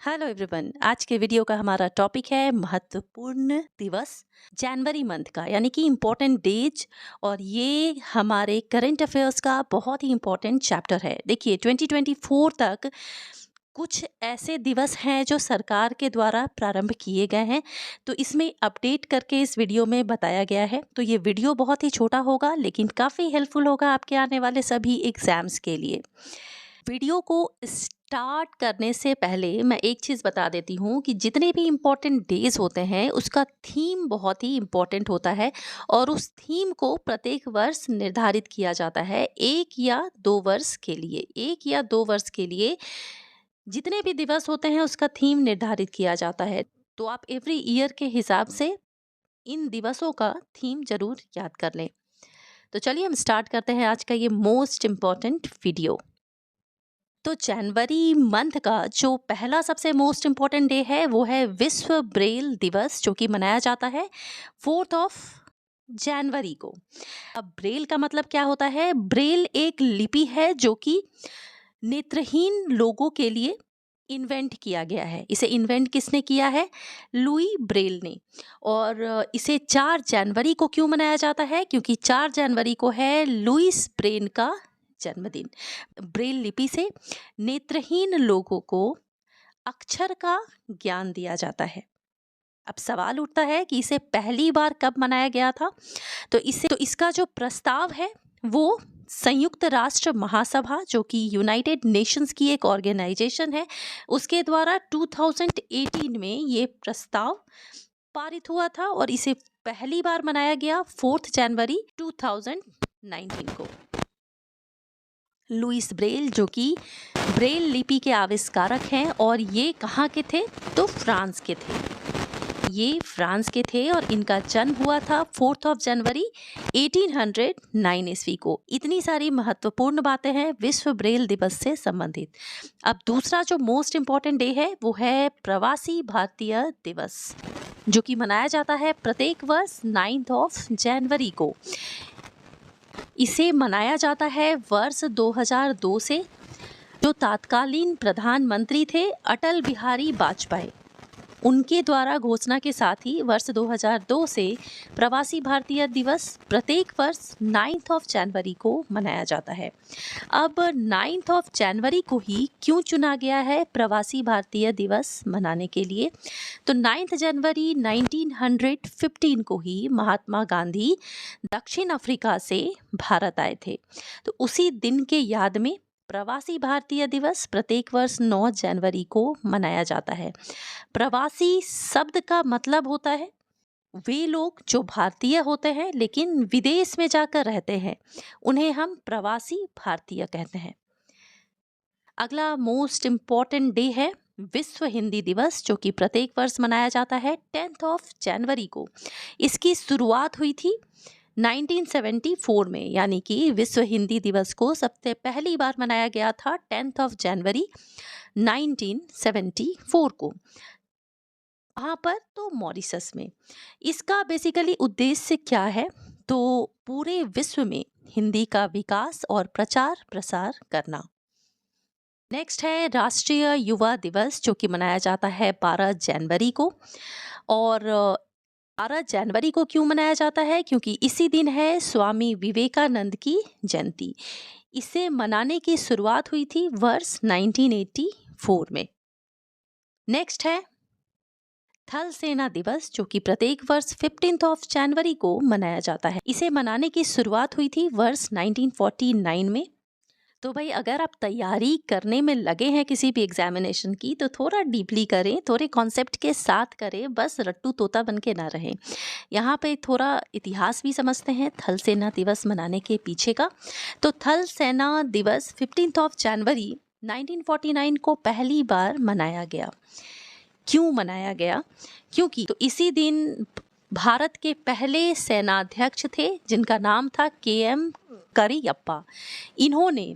Hello everyone, आज के video का हमारा टॉपिक है महत्वपूर्ण दिवस जनवरी मंथ का, यानी कि इम्पोर्टेंट डेज। और ये हमारे करंट अफेयर्स का बहुत ही इम्पोर्टेंट चैप्टर है। देखिए 2024 तक कुछ ऐसे दिवस हैं जो सरकार के द्वारा प्रारंभ किए गए हैं, तो इसमें अपडेट करके इस वीडियो में बताया गया है। तो ये वीडियो बहुत ही छोटा होगा लेकिन काफ़ी हेल्पफुल होगा आपके आने वाले सभी एग्जाम्स के लिए। वीडियो को स्टार्ट करने से पहले मैं एक चीज़ बता देती हूँ कि जितने भी इम्पोर्टेंट डेज होते हैं उसका थीम बहुत ही इम्पोर्टेंट होता है, और उस थीम को प्रत्येक वर्ष निर्धारित किया जाता है 1 या 2 वर्ष के लिए। 1 या 2 वर्ष के लिए जितने भी दिवस होते हैं उसका थीम निर्धारित किया जाता है। तो आप एवरी ईयर के हिसाब से इन दिवसों का थीम जरूर याद कर लें। तो चलिए हम स्टार्ट करते हैं आज का ये मोस्ट इम्पॉर्टेंट वीडियो। तो जनवरी मंथ का जो पहला सबसे मोस्ट इम्पॉर्टेंट डे है वो है विश्व ब्रेल दिवस, जो कि मनाया जाता है 4 जनवरी को। अब ब्रेल का मतलब क्या होता है? ब्रेल एक लिपि है जो कि नेत्रहीन लोगों के लिए इन्वेंट किया गया है। इसे इन्वेंट किसने किया है? लुई ब्रेल ने। और इसे 4 जनवरी को क्यों मनाया जाता है? क्योंकि 4 जनवरी को है लुईस ब्रेल का जन्मदिन। ब्रेल लिपि से नेत्रहीन लोगों को अक्षर का ज्ञान दिया जाता है। अब सवाल उठता है कि इसे पहली बार कब मनाया गया था? तो इसका जो प्रस्ताव है वो संयुक्त राष्ट्र महासभा, जो कि यूनाइटेड नेशंस की एक ऑर्गेनाइजेशन है, उसके द्वारा 2018 में ये प्रस्ताव पारित हुआ था, और इसे पहली बार मनाया गया 4 जनवरी 2019 को। लुईस ब्रेल जो कि ब्रेल लिपि के आविष्कारक हैं, और ये कहाँ के थे? तो फ्रांस के थे। ये फ्रांस के थे और इनका जन्म हुआ था 4 जनवरी 1809 ईस्वी को। इतनी सारी महत्वपूर्ण बातें हैं विश्व ब्रेल दिवस से संबंधित। अब दूसरा जो मोस्ट इम्पॉर्टेंट डे है वो है प्रवासी भारतीय दिवस, जो कि मनाया जाता है प्रत्येक वर्ष 9 जनवरी को। इसे मनाया जाता है वर्ष 2002 से। जो तत्कालीन प्रधानमंत्री थे अटल बिहारी वाजपेयी, उनके द्वारा घोषणा के साथ ही वर्ष 2002 से प्रवासी भारतीय दिवस प्रत्येक वर्ष 9 जनवरी को मनाया जाता है। अब 9 जनवरी को ही क्यों चुना गया है प्रवासी भारतीय दिवस मनाने के लिए? तो 9 जनवरी 1915 को ही महात्मा गांधी दक्षिण अफ्रीका से भारत आए थे। तो उसी दिन के याद में प्रवासी भारतीय दिवस प्रत्येक वर्ष 9 जनवरी को मनाया जाता है। प्रवासी शब्द का मतलब होता है वे लोग जो भारतीय होते हैं लेकिन विदेश में जाकर रहते हैं, उन्हें हम प्रवासी भारतीय कहते हैं। अगला मोस्ट इम्पॉर्टेंट डे है विश्व हिंदी दिवस, जो कि प्रत्येक वर्ष मनाया जाता है 10 जनवरी को। इसकी शुरुआत हुई थी 1974 में, यानी कि विश्व हिंदी दिवस को सबसे पहली बार मनाया गया था 10 जनवरी 1974 को। वहाँ पर तो मॉरिशस में। इसका बेसिकली उद्देश्य क्या है? तो पूरे विश्व में हिंदी का विकास और प्रचार प्रसार करना। नेक्स्ट है राष्ट्रीय युवा दिवस, जो कि मनाया जाता है 12 जनवरी को। और 12 जनवरी को क्यों मनाया जाता है? क्योंकि इसी दिन है स्वामी विवेकानंद की जयंती। इसे मनाने की शुरुआत हुई थी वर्ष 1984 में। नेक्स्ट है थल सेना दिवस, जो कि प्रत्येक वर्ष 15 जनवरी को मनाया जाता है। इसे मनाने की शुरुआत हुई थी वर्ष 1949 में। तो भाई अगर आप तैयारी करने में लगे हैं किसी भी एग्जामिनेशन की, तो थोड़ा डीपली करें, थोड़े कॉन्सेप्ट के साथ करें, बस रट्टू तोता बन के ना रहें। यहाँ पे थोड़ा इतिहास भी समझते हैं थल सेना दिवस मनाने के पीछे का। तो थल सेना दिवस 15 जनवरी 1949 को पहली बार मनाया गया। क्यों मनाया गया? क्योंकि तो इसी दिन भारत के पहले सेनाध्यक्ष थे जिनका नाम था KM करियप्पा। इन्होंने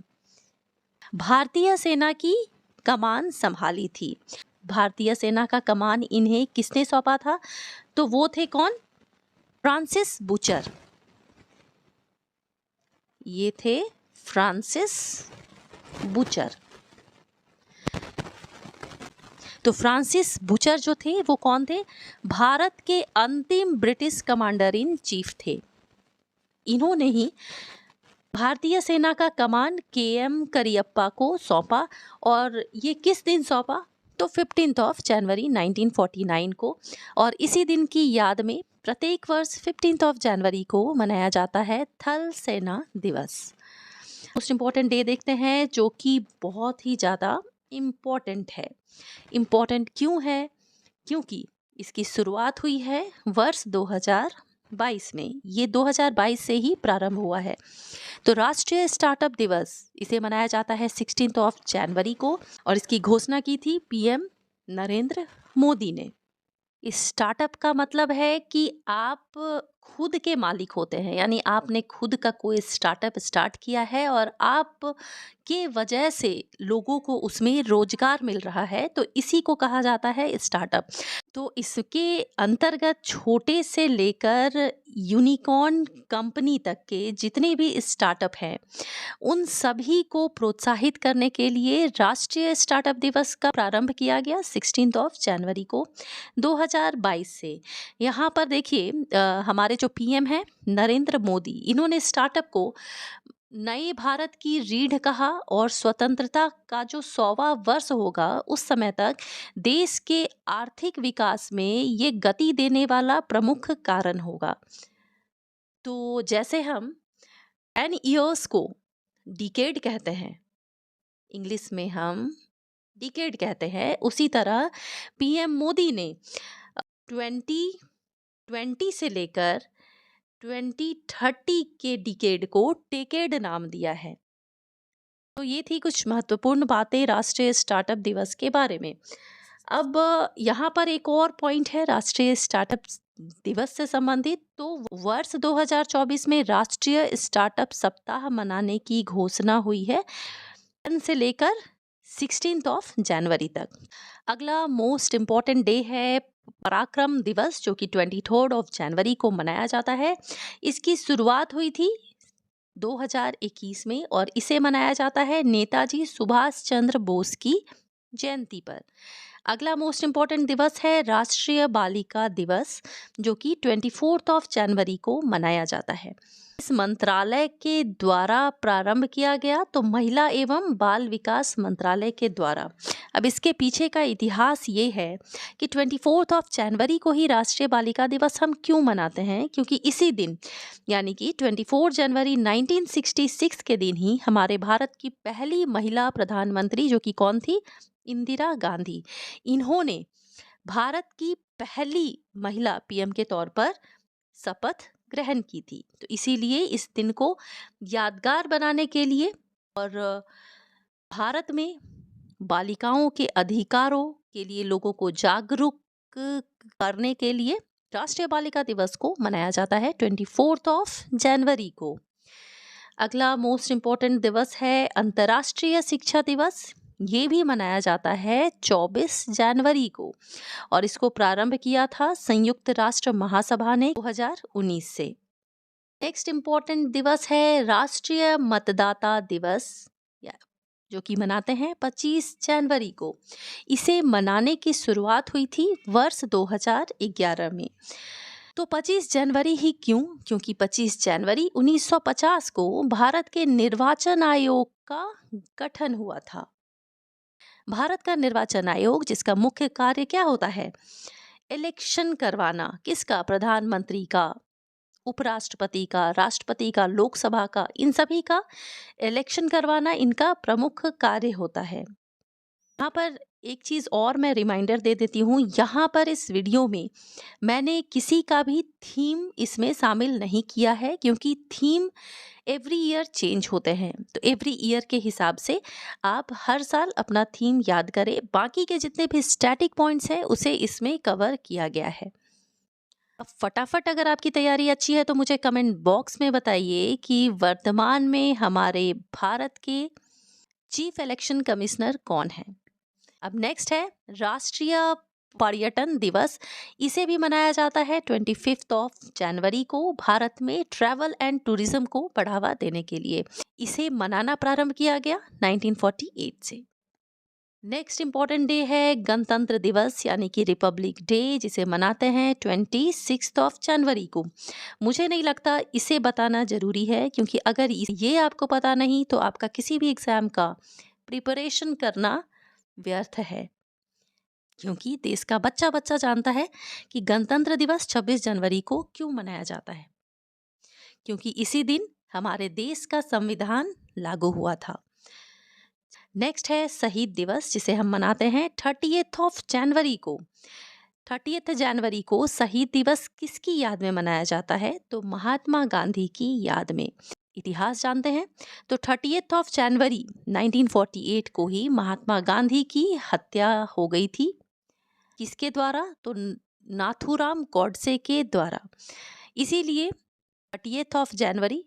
भारतीय सेना की कमान संभाली थी। भारतीय सेना का कमान इन्हें किसने सौंपा था? तो वो थे कौन? Francis butcher. ये थे फ्रांसिस बुचर। तो फ्रांसिस बुचर जो थे वो कौन थे? भारत के अंतिम ब्रिटिश कमांडर इन चीफ थे। इन्होंने ही भारतीय सेना का कमान के.एम. करियप्पा को सौंपा। और ये किस दिन सौंपा? तो 15 जनवरी 1949 को। और इसी दिन की याद में प्रत्येक वर्ष 15 जनवरी को मनाया जाता है थल सेना दिवस। मोस्ट इम्पॉर्टेंट डे देखते हैं जो कि बहुत ही ज़्यादा इम्पॉर्टेंट है। इम्पॉर्टेंट क्यों है? क्योंकि इसकी शुरुआत हुई है वर्ष 2022 में। ये 2022 से ही प्रारंभ हुआ है। तो राष्ट्रीय स्टार्टअप दिवस इसे मनाया जाता है 16 जनवरी को। और इसकी घोषणा की थी पीएम नरेंद्र मोदी ने। इस स्टार्टअप का मतलब है कि आप खुद के मालिक होते हैं, यानी आपने खुद का कोई स्टार्टअप स्टार्ट किया है और आप के वजह से लोगों को उसमें रोजगार मिल रहा है, तो इसी को कहा जाता है स्टार्टअप। तो इसके अंतर्गत छोटे से लेकर यूनिकॉर्न कंपनी तक के जितने भी स्टार्टअप हैं, उन सभी को प्रोत्साहित करने के लिए राष्ट्रीय स्टार्टअप दिवस का प्रारंभ किया गया 16 जनवरी को 2022 से। यहाँ पर देखिए हमारे जो पीएम हैं नरेंद्र मोदी, इन्होंने स्टार्टअप को नए भारत की रीढ़ कहा और स्वतंत्रता का जो 100वां वर्ष होगा उस समय तक देश के आर्थिक विकास में ये गति देने वाला प्रमुख कारण होगा। तो जैसे हम 10 इयर्स को डिकेड कहते हैं, इंग्लिश में हम डिकेड कहते हैं, उसी तरह पीएम मोदी ने 2020 से लेकर 2030 के डिकेड को टेकेड नाम दिया है। तो ये थी कुछ महत्वपूर्ण बातें राष्ट्रीय स्टार्टअप दिवस के बारे में। अब यहाँ पर एक और पॉइंट है राष्ट्रीय स्टार्टअप दिवस से संबंधित। तो वर्ष 2024 में राष्ट्रीय स्टार्टअप सप्ताह मनाने की घोषणा हुई है 10 से लेकर 16 जनवरी तक। अगला मोस्ट इम्पॉर्टेंट डे है पराक्रम दिवस, जो कि 23 जनवरी को मनाया जाता है। इसकी शुरुआत हुई थी 2021 में और इसे मनाया जाता है नेताजी सुभाष चंद्र बोस की जयंती पर। अगला मोस्ट इम्पॉर्टेंट दिवस है राष्ट्रीय बालिका दिवस, जो कि 24 जनवरी को मनाया जाता है। इस मंत्रालय के द्वारा प्रारंभ किया गया, तो महिला एवं बाल विकास मंत्रालय के द्वारा। अब इसके पीछे का इतिहास ये है कि 24 जनवरी को ही राष्ट्रीय बालिका दिवस हम क्यों मनाते हैं, क्योंकि इसी दिन यानी कि 24 जनवरी 1966 के दिन ही हमारे भारत की पहली महिला प्रधानमंत्री, जो कि कौन थी? इंदिरा गांधी, इन्होंने भारत की पहली महिला पीएम के तौर पर शपथ ग्रहण की थी। तो इसीलिए इस दिन को यादगार बनाने के लिए और भारत में बालिकाओं के अधिकारों के लिए लोगों को जागरूक करने के लिए राष्ट्रीय बालिका दिवस को मनाया जाता है 24 जनवरी को। अगला मोस्ट इम्पोर्टेंट दिवस है अंतर्राष्ट्रीय शिक्षा दिवस। ये भी मनाया जाता है 24 जनवरी को और इसको प्रारंभ किया था संयुक्त राष्ट्र महासभा ने 2019 से। नेक्स्ट इम्पोर्टेंट दिवस है राष्ट्रीय मतदाता दिवस, जो कि मनाते हैं 25 जनवरी को। इसे मनाने की शुरुआत हुई थी वर्ष 2011 में। तो 25 जनवरी ही क्यों? क्योंकि 25 जनवरी 1950 को भारत के निर्वाचन आयोग का गठन हुआ था। भारत का निर्वाचन आयोग, जिसका मुख्य कार्य क्या होता है? इलेक्शन करवाना। किसका? प्रधानमंत्री का, उपराष्ट्रपति का, राष्ट्रपति का, लोकसभा का, इन सभी का इलेक्शन करवाना इनका प्रमुख कार्य होता है। यहाँ पर एक चीज़ और मैं रिमाइंडर दे देती हूँ, यहाँ पर इस वीडियो में मैंने किसी का भी थीम इसमें शामिल नहीं किया है, क्योंकि थीम एवरी ईयर चेंज होते हैं। तो एवरी ईयर के हिसाब से आप हर साल अपना थीम याद करें। बाकी के जितने भी स्टैटिक पॉइंट्स हैं उसे इसमें कवर किया गया है। अब फटाफट अगर आपकी तैयारी अच्छी है तो मुझे कमेंट बॉक्स में बताइए कि वर्तमान में हमारे भारत के चीफ इलेक्शन कमिश्नर कौन है। अब नेक्स्ट है राष्ट्रीय पर्यटन दिवस। इसे भी मनाया जाता है 25 जनवरी को भारत में ट्रैवल एंड टूरिज्म को बढ़ावा देने के लिए। इसे मनाना प्रारंभ किया गया 1948 से। नेक्स्ट इम्पॉर्टेंट डे है गणतंत्र दिवस यानी कि रिपब्लिक डे, जिसे मनाते हैं 26 जनवरी को। मुझे नहीं लगता इसे बताना ज़रूरी है, क्योंकि अगर ये आपको पता नहीं तो आपका किसी भी एग्ज़ाम का प्रिपरेशन करना व्यर्थ है। क्योंकि देश का बच्चा बच्चा जानता है कि गणतंत्र दिवस 26 जनवरी को क्यों मनाया जाता है, क्योंकि इसी दिन हमारे देश का संविधान लागू हुआ था। नेक्स्ट है शहीद दिवस, जिसे हम मनाते हैं 30 जनवरी को। 30 जनवरी को शहीद दिवस किसकी याद में मनाया जाता है? तो महात्मा गांधी की याद में। इतिहास जानते हैं तो 30 जनवरी 1948 को ही महात्मा गांधी की हत्या हो गई थी। किसके द्वारा? तो नाथूराम गॉडसे के द्वारा। इसीलिए 30 जनवरी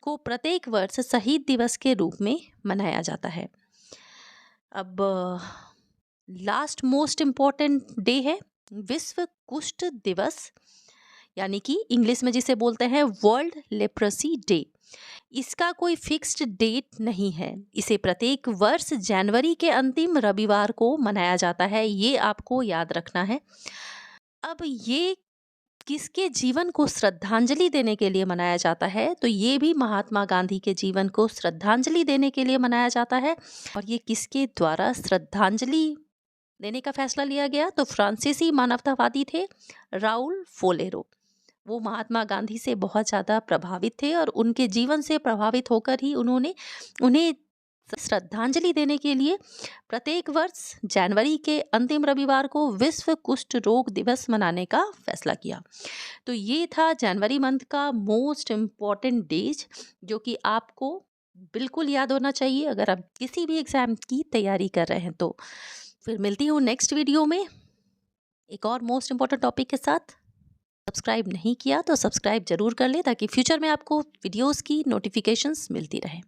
को प्रत्येक वर्ष शहीद दिवस के रूप में मनाया जाता है। अब लास्ट मोस्ट इम्पॉर्टेंट डे है विश्व कुष्ठ दिवस, यानी कि इंग्लिश में जिसे बोलते हैं वर्ल्ड लेप्रोसी डे। इसका कोई फिक्स्ड डेट नहीं है, इसे प्रत्येक वर्ष जनवरी के अंतिम रविवार को मनाया जाता है, ये आपको याद रखना है। अब ये किसके जीवन को श्रद्धांजलि देने के लिए मनाया जाता है? तो ये भी महात्मा गांधी के जीवन को श्रद्धांजलि देने के लिए मनाया जाता है। और ये किसके द्वारा श्रद्धांजलि देने का फैसला लिया गया? तो फ्रांसीसी मानवतावादी थे राउल फोलेरो। वो महात्मा गांधी से बहुत ज़्यादा प्रभावित थे और उनके जीवन से प्रभावित होकर ही उन्होंने उन्हें श्रद्धांजलि देने के लिए प्रत्येक वर्ष जनवरी के अंतिम रविवार को विश्व कुष्ठ रोग दिवस मनाने का फैसला किया। तो ये था जनवरी मंथ का मोस्ट इम्पॉर्टेंट डेज, जो कि आपको बिल्कुल याद होना चाहिए अगर आप किसी भी एग्जाम की तैयारी कर रहे हैं। तो फिर मिलती हूँ नेक्स्ट वीडियो में एक और मोस्ट इम्पॉर्टेंट टॉपिक के साथ। सब्सक्राइब नहीं किया तो सब्सक्राइब जरूर कर ले, ताकि फ्यूचर में आपको वीडियोस की नोटिफिकेशंस मिलती रहे।